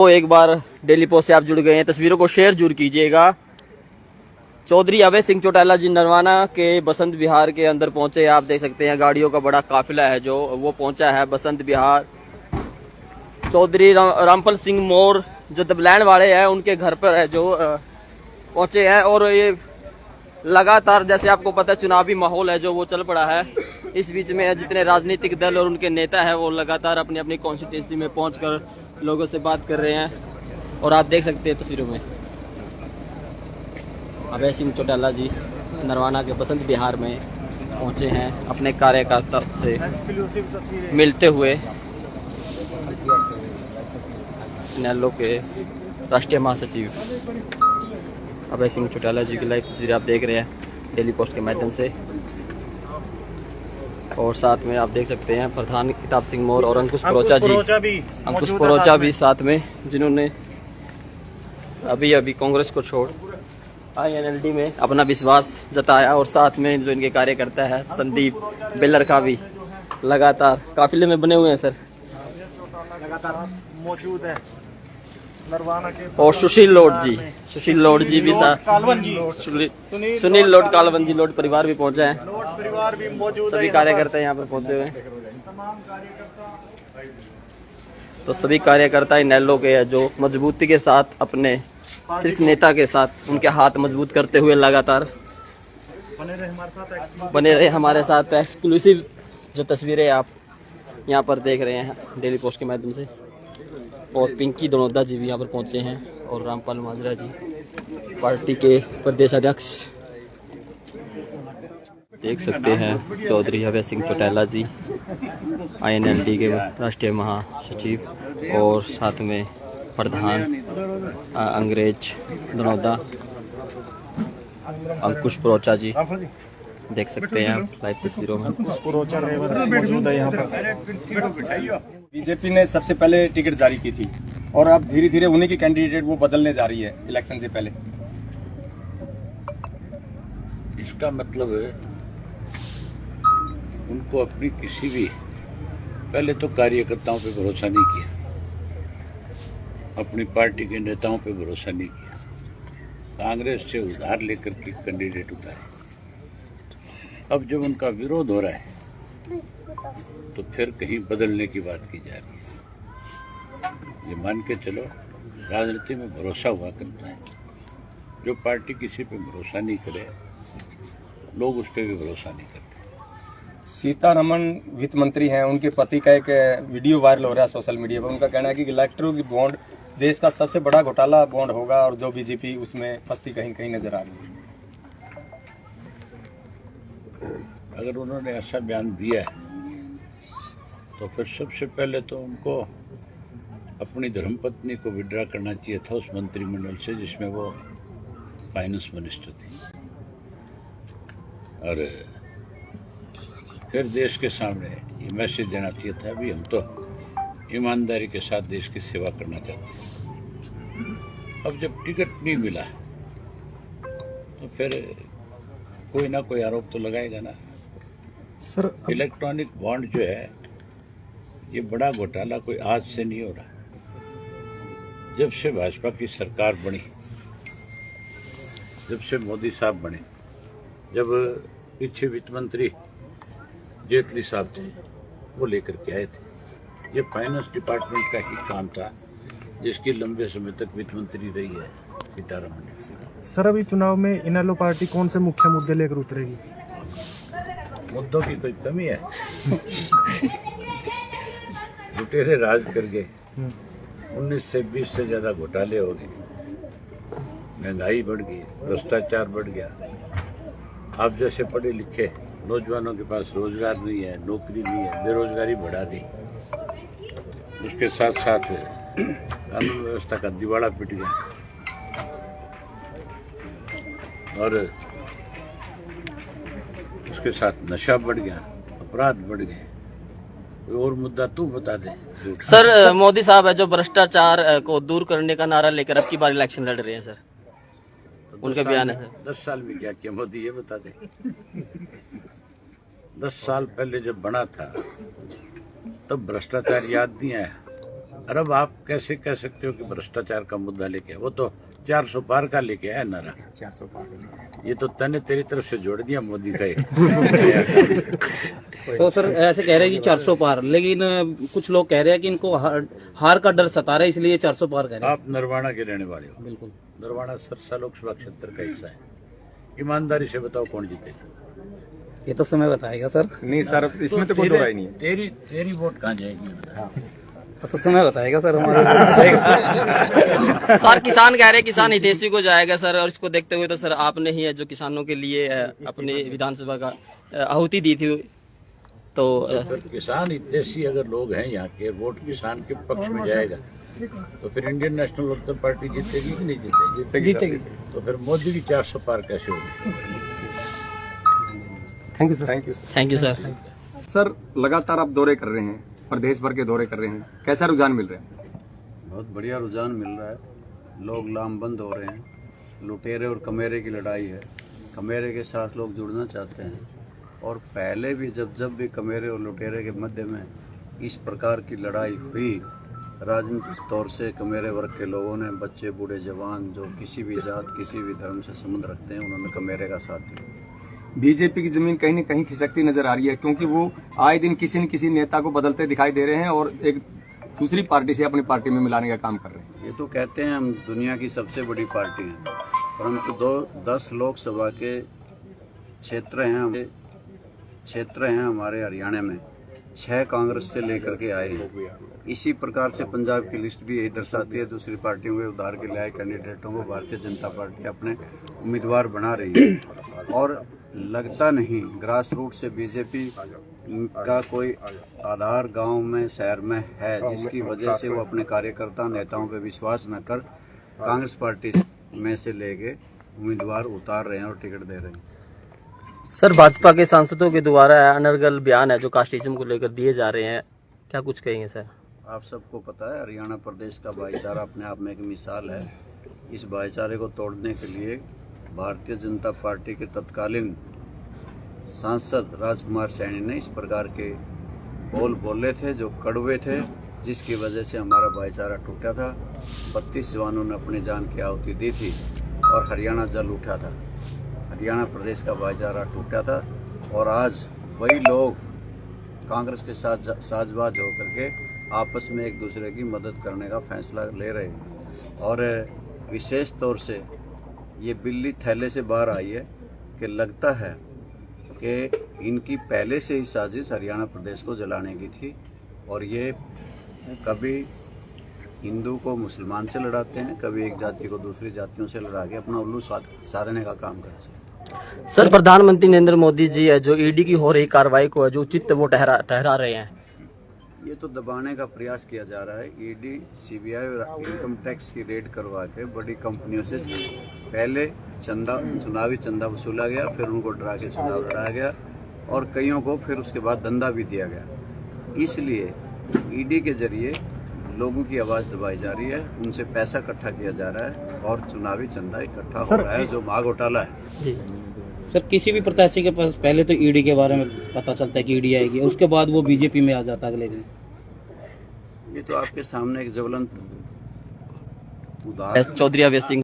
तो एक बार daily post से आप जुड़ गए हैं, तस्वीरों को शेयर जरूर कीजिएगा। चौधरी अभय सिंह चौटाला जी नरवाना के बसंत विहार के अंदर पहुंचे। आप देख सकते हैं गाड़ियों का बड़ा काफिला है जो वो पहुंचा है बसंत विहार। चौधरी रामपल सिंह मोर जो दबलैंड वाले हैं उनके घर पर है जो पहुंचे हैं। और ये लगातार जैसे आपको पता है चुनावी माहौल है जो वो चल पड़ा है। इस बीच में जितने राजनीतिक दल और उनके नेता हैं वो लगातार अपनी अपनी कॉन्स्टिट्यूंसी में पहुंचकर लोगों से बात कर रहे हैं। और आप देख सकते हैं तस्वीरों में अभय सिंह चौटाला जी नरवाना के बसंत विहार में पहुंचे हैं अपने कार्यकर्ता से मिलते हुए। इनेलो के राष्ट्रीय महासचिव अभय सिंह चौटाला जी की लाइव तस्वीर आप देख रहे हैं डेली पोस्ट के माध्यम से। और साथ में आप देख सकते हैं प्रधान किताब सिंह मोर और अंकुश परोचा भी साथ में, जिन्होंने अभी अभी कांग्रेस को छोड़ INLD में अपना विश्वास जताया। और साथ में जो इनके कार्यकर्ता है संदीप बेलर का भी लगातार काफिले में बने हुए हैं सर, लगातार मौजूद है नरवाना के। और सुशील लोड जी भी साथ, सुनील लोड कालवन जी लोड परिवार भी पहुंचे हैं। परिवार भी मौजूद है, सभी कार्यकर्ता यहाँ पर पहुंचे हुए हैं। तो सभी कार्यकर्ता इनेलो के हैं जो मजबूती के साथ अपने सिर्फ नेता के साथ उनके हाथ मजबूत करते हुए लगातार बने रहे हमारे साथ। एक्सक्लूसिव जो तस्वीरें आप यहाँ पर देख रहे हैं डेली पोस्ट के माध्यम से। और पिंकी दनोदा जी भी यहाँ पर पहुँचे हैं और रामपाल माजरा जी पार्टी के प्रदेश अध्यक्ष देख सकते हैं। चौधरी अभय सिंह चौटाला जी INLD के राष्ट्रीय महासचिव और साथ में प्रधान अंग्रेज दनोदा अंकुश परोचा जी देख सकते हैं आप लाइव तस्वीरों में। मौजूद है यहाँ पर। बीजेपी ने सबसे पहले टिकट जारी की थी और अब धीरे धीरे उन्हीं की कैंडिडेट वो बदलने जा रही है इलेक्शन से पहले। इसका मतलब है उनको अपनी किसी भी पहले तो कार्यकर्ताओं पे भरोसा नहीं किया, अपनी पार्टी के नेताओं पे भरोसा नहीं किया, कांग्रेस से उधार लेकर के कैंडिडेट उतारे। अब जब उनका विरोध हो रहा है तो फिर कहीं बदलने की बात की जा रही है। ये मान के चलो राजनीति में भरोसा हुआ करता है। जो पार्टी किसी पे भरोसा नहीं करे लोग उस पर भी भरोसा नहीं करते। सीतारमण वित्त मंत्री हैं, उनके पति का एक वीडियो वायरल हो रहा है सोशल मीडिया पर। उनका कहना है कि इलेक्ट्रो की बॉन्ड देश का सबसे बड़ा घोटाला बॉन्ड होगा और जो बीजेपी उसमें फंसती कहीं कहीं नजर आ रही है। अगर उन्होंने ऐसा बयान दिया है तो फिर सबसे पहले तो उनको अपनी धर्मपत्नी को विड्रा करना चाहिए था उस मंत्रिमंडल से जिसमें वो फाइनेंस मिनिस्टर थी। और फिर देश के सामने ये मैसेज देना चाहिए था भी हम तो ईमानदारी के साथ देश की सेवा करना चाहते हैं। अब जब टिकट नहीं मिला तो फिर कोई ना कोई आरोप तो लगाएगा ना सर। इलेक्ट्रॉनिक बॉन्ड जो है ये बड़ा घोटाला कोई आज से नहीं हो रहा। जब से भाजपा की सरकार बनी, जब से मोदी साहब बने, जब पीछे वित्त मंत्री जेटली साहब थे वो लेकर के आए थे। ये फाइनेंस डिपार्टमेंट का ही काम था जिसकी लंबे समय तक वित्त मंत्री रही है सीतारमण। सर अभी चुनाव में इनेलो पार्टी कौन से मुख्य मुद्दे लेकर उतरेगी? मुद्दों की कोई कमी है? लुटेरे राज कर गए, 19 से 20 से ज्यादा घोटाले हो गए, महंगाई बढ़ गई, भ्रष्टाचार बढ़ गया। आप जैसे पढ़े लिखे नौजवानों के पास रोजगार नहीं है, नौकरी नहीं है, बेरोजगारी बढ़ा दी। उसके साथ साथ कानून व्यवस्था का दिवाला पिट गया और उसके साथ नशा बढ़ गया, अपराध बढ़ गए। और मुद्दा तू बता दे सर। मोदी साहब है जो भ्रष्टाचार को दूर करने का नारा लेकर अब की बार इलेक्शन लड़ रहे हैं सर, उनका बयान है सर। 10 साल में क्या किया मोदी ये बता दे। 10 साल पहले जब बना था तब भ्रष्टाचार याद नहीं आया। और अब आप कैसे कह सकते हो कि भ्रष्टाचार का मुद्दा लेके आए? वो तो 400 पार का लेके आया नारा। 400 पार ये तो तने तेरी तरफ से जोड़ दिया मोदी का तो सर ऐसे कह रहे हैं कि 400 पार, लेकिन कुछ लोग कह रहे हैं कि इनको हार का डर सता रहा है इसलिए 400 पार कह रहे हैं। आप नरवाना के रहने वाले हो। बिल्कुल। नरवाना सरसा लोकसभा क्षेत्र का हिस्सा है। ईमानदारी से बताओ कौन जीतेगा? ये तो समय बताएगा सर। नहीं सर, इसमें तो कोई दो राय नहीं है। तेरी वोट कहाँ जाएगी? तो समय बताएगा सर हमारा। सर किसान कह रहे हैं किसान हितैषी को जाएगा सर, और इसको देखते हुए तो सर आपने ही है जो किसानों के लिए अपनी विधानसभा का आहुति दी थी, तो फिर किसान हितैषी अगर लोग हैं यहाँ के, वोट किसान के पक्ष में जाएगा तो फिर इंडियन नेशनल लोकदल पार्टी जीतेगी कि नहीं जीतेगी? जीतेगी। तो फिर मोदी की 400 पार कैसे होगी? Thank you sir. Thank you thank you sir. Sir, लगातार आप दौरे कर रहे हैं, प्रदेश भर के दौरे कर रहे हैं, कैसा रुझान मिल रहा है? बहुत बढ़िया रुझान मिल रहा है। लोग लामबंद हो रहे हैं। लुटेरे और कमेरे की लड़ाई है। कमेरे के साथ लोग जुड़ना चाहते हैं, और पहले भी जब भी कमेरे और लुटेरे के मध्य में इस प्रकार की लड़ाई हुई, राजनीतिक तौर से कमेरे वर्ग के लोगों ने, बच्चे बूढ़े जवान जो किसी भी जात किसी भी धर्म से संबंध रखते हैं, उन्होंने कमेरे का साथ दिया। बीजेपी की जमीन कहीं न कहीं खिसकती नजर आ रही है, क्योंकि वो आए दिन किसी न किसी नेता को बदलते दिखाई दे रहे हैं और एक दूसरी पार्टी से अपनी पार्टी में मिलाने का काम कर रहे हैं। ये तो कहते हैं हम दुनिया की सबसे बड़ी पार्टी हैं, परंतु 10 लोकसभा के क्षेत्र हैं हमारे हरियाणा में, 6 कांग्रेस से लेकर के आए हैं। इसी प्रकार से पंजाब की लिस्ट भी यही दर्शाती है। दूसरी पार्टियों के उधार के लाए कैंडिडेटों को भारतीय जनता पार्टी अपने उम्मीदवार बना रही है, और लगता नहीं ग्रास रूट से बीजेपी का कोई आधार गांव में शहर में है, जिसकी वजह से वो अपने कार्यकर्ता नेताओं पे विश्वास न कर कांग्रेस पार्टी में से लेके उम्मीदवार उतार रहे हैं और टिकट दे रहे हैं। सर भाजपा के सांसदों के द्वारा अनर्गल बयान है जो कास्टिज्म को लेकर दिए जा रहे हैं, क्या कुछ कहेंगे सर? आप सबको पता है हरियाणा प्रदेश का भाईचारा अपने आप में एक मिसाल है। इस भाईचारे को तोड़ने के लिए भारतीय जनता पार्टी के तत्कालीन सांसद राजकुमार सैनी ने इस प्रकार के बोल बोले थे जो कड़वे थे, जिसकी वजह से हमारा भाईचारा टूटा था। 32 जवानों ने अपनी जान की आहुति दी थी और हरियाणा जल उठा था। हरियाणा प्रदेश का भाईचारा टूटा था, और आज वही लोग कांग्रेस के साथ साझबाज होकर के आपस में एक दूसरे की मदद करने का फैसला ले रहे हैं। और विशेष तौर से ये बिल्ली थैले से बाहर आई है कि लगता है कि इनकी पहले से ही साजिश हरियाणा प्रदेश को जलाने की थी, और ये कभी हिंदू को मुसलमान से लड़ाते हैं, कभी एक जाति को दूसरी जातियों से लड़ा के अपना उल्लू साधने का काम करते हैं। सर प्रधानमंत्री नरेंद्र मोदी जी है जो ईडी की हो रही कार्रवाई को है जो उचित वो ठहरा रहे हैं। ये तो दबाने का प्रयास किया जा रहा है। ईडी, सीबीआई और इनकम टैक्स की रेड करवा के बड़ी कंपनियों से पहले चुनावी चंदा वसूला गया, फिर उनको डरा के चुनाव लड़ाया गया, और कईयों को फिर उसके बाद दंदा भी दिया गया। इसलिए ईडी के जरिए लोगों की आवाज़ दबाई जा रही है, उनसे पैसा इकट्ठा किया जा रहा है, और चुनावी चंदा इकट्ठा हो रहा है जो माँ घोटाला है। जी सर किसी भी प्रत्याशी के पास पहले तो ईडी के बारे में पता चलता है कि ईडी आएगी, उसके बाद वो बीजेपी में आ जाता है अगले दिन। ये तो आपके सामने एक ज्वलंत उदाहरण चौधरी अवैध सिंह